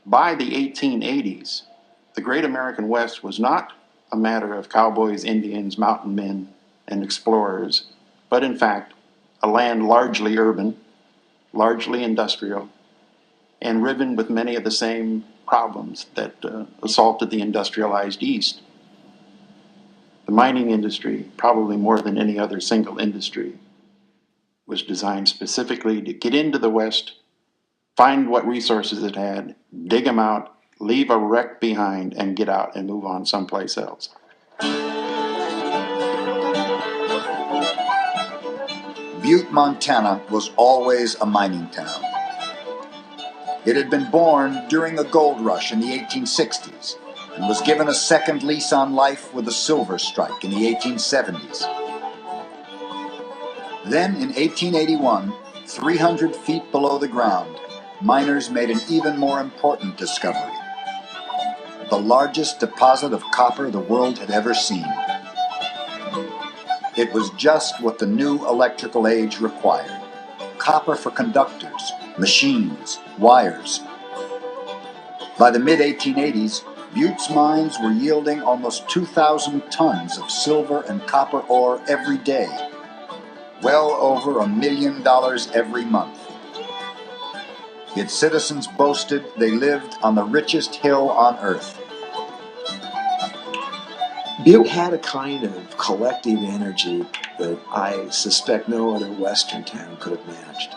By the 1880s, the Great American West was not a matter of cowboys, Indians, mountain men, and explorers, but in fact, a land largely urban, largely industrial, and riven with many of the same problems that assaulted the industrialized East. The mining industry, probably more than any other single industry, was designed specifically to get into the West, find what resources it had, dig them out, leave a wreck behind, and get out and move on someplace else. Butte, Montana was always a mining town. It had been born during a gold rush in the 1860s and was given a second lease on life with a silver strike in the 1870s. Then in 1881, 300 feet below the ground, miners made an even more important discovery: the largest deposit of copper the world had ever seen. It was just what the new electrical age required: copper for conductors, machines, wires. By the mid-1880s, Butte's mines were yielding almost 2,000 tons of silver and copper ore every day, well over $1 million every month. Its citizens boasted they lived on the richest hill on earth. Butte had a kind of collective energy that I suspect no other western town could have matched.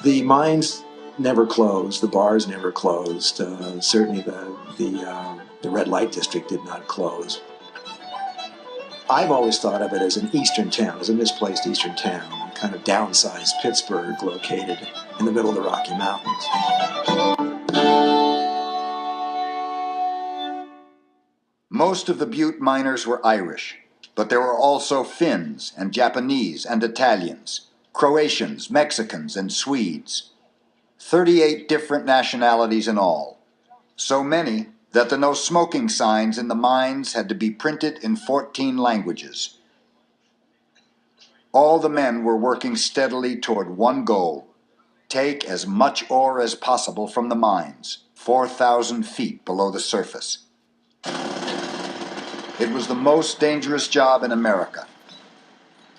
The mines never closed, the bars never closed, certainly the red light district did not close. I've always thought of it as an eastern town, as a misplaced eastern town, kind of downsized Pittsburgh located in the middle of the Rocky Mountains. Most of the Butte miners were Irish, but there were also Finns and Japanese and Italians, Croatians, Mexicans, and Swedes. 38 different nationalities in all. So many that the no smoking signs in the mines had to be printed in 14 languages. All the men were working steadily toward one goal: take as much ore as possible from the mines, 4,000 feet below the surface. It was the most dangerous job in America.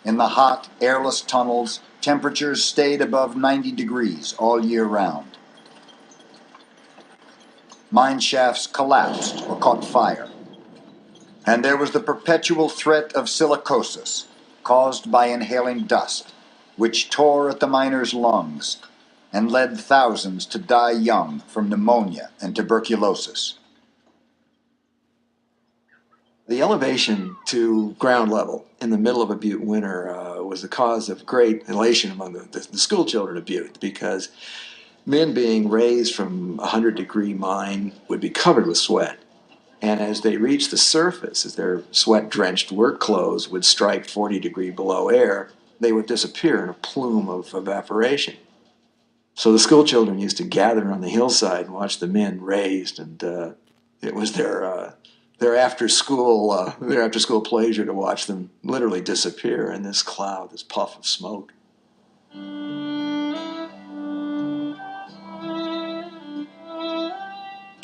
In the hot, airless tunnels, temperatures stayed above 90 degrees all year round. Mine shafts collapsed or caught fire. And there was the perpetual threat of silicosis, caused by inhaling dust, which tore at the miners' lungs and led thousands to die young from pneumonia and tuberculosis. The elevation to ground level in the middle of a Butte winter was the cause of great elation among the school children of Butte, because men being raised from a 100-degree mine would be covered with sweat. And as they reached the surface, as their sweat-drenched work clothes would strike 40-degree below air, they would disappear in a plume of evaporation. So the school children used to gather on the hillside and watch the men raised, and it was their after school pleasure to watch them literally disappear in this cloud, this puff of smoke.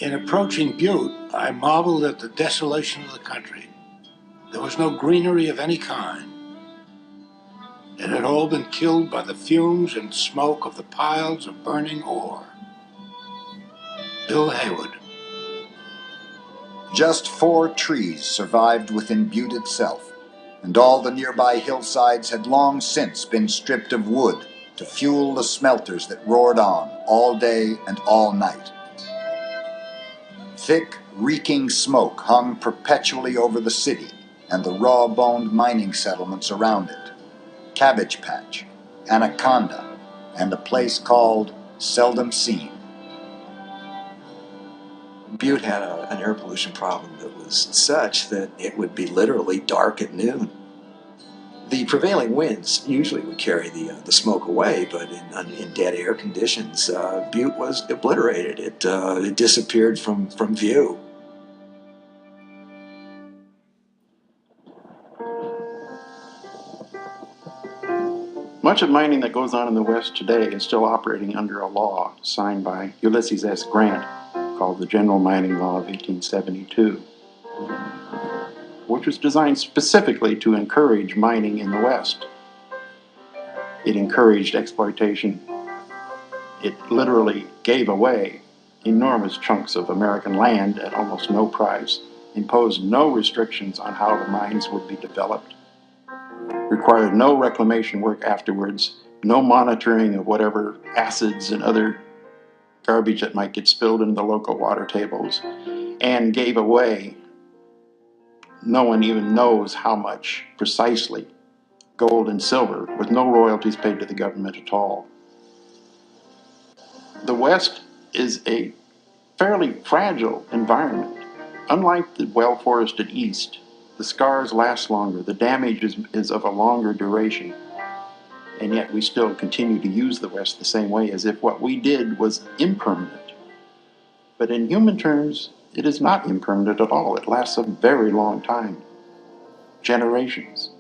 In approaching Butte, I marveled at the desolation of the country. There was no greenery of any kind. It had all been killed by the fumes and smoke of the piles of burning ore. Bill Haywood. Just 4 trees survived within Butte itself, and all the nearby hillsides had long since been stripped of wood to fuel the smelters that roared on all day and all night. Thick, reeking smoke hung perpetually over the city and the raw-boned mining settlements around it: Cabbage Patch, Anaconda, and a place called Seldom Seen. Butte had an air pollution problem that was such that it would be literally dark at noon. The prevailing winds usually would carry the smoke away, but in dead air conditions, Butte was obliterated. It disappeared from view. Much of mining that goes on in the West today is still operating under a law signed by Ulysses S. Grant called the General Mining Law of 1872, which was designed specifically to encourage mining in the West. It encouraged exploitation. It literally gave away enormous chunks of American land at almost no price, imposed no restrictions on how the mines would be developed, required no reclamation work afterwards, no monitoring of whatever acids and other garbage that might get spilled into the local water tables, and gave away, no one even knows how much precisely, gold and silver, with no royalties paid to the government at all. The West is a fairly fragile environment. Unlike the well-forested East, the scars last longer, the damage is of a longer duration, and yet we still continue to use the West the same way as if what we did was impermanent. But in human terms, it is not impermanent at all. It lasts a very long time, generations.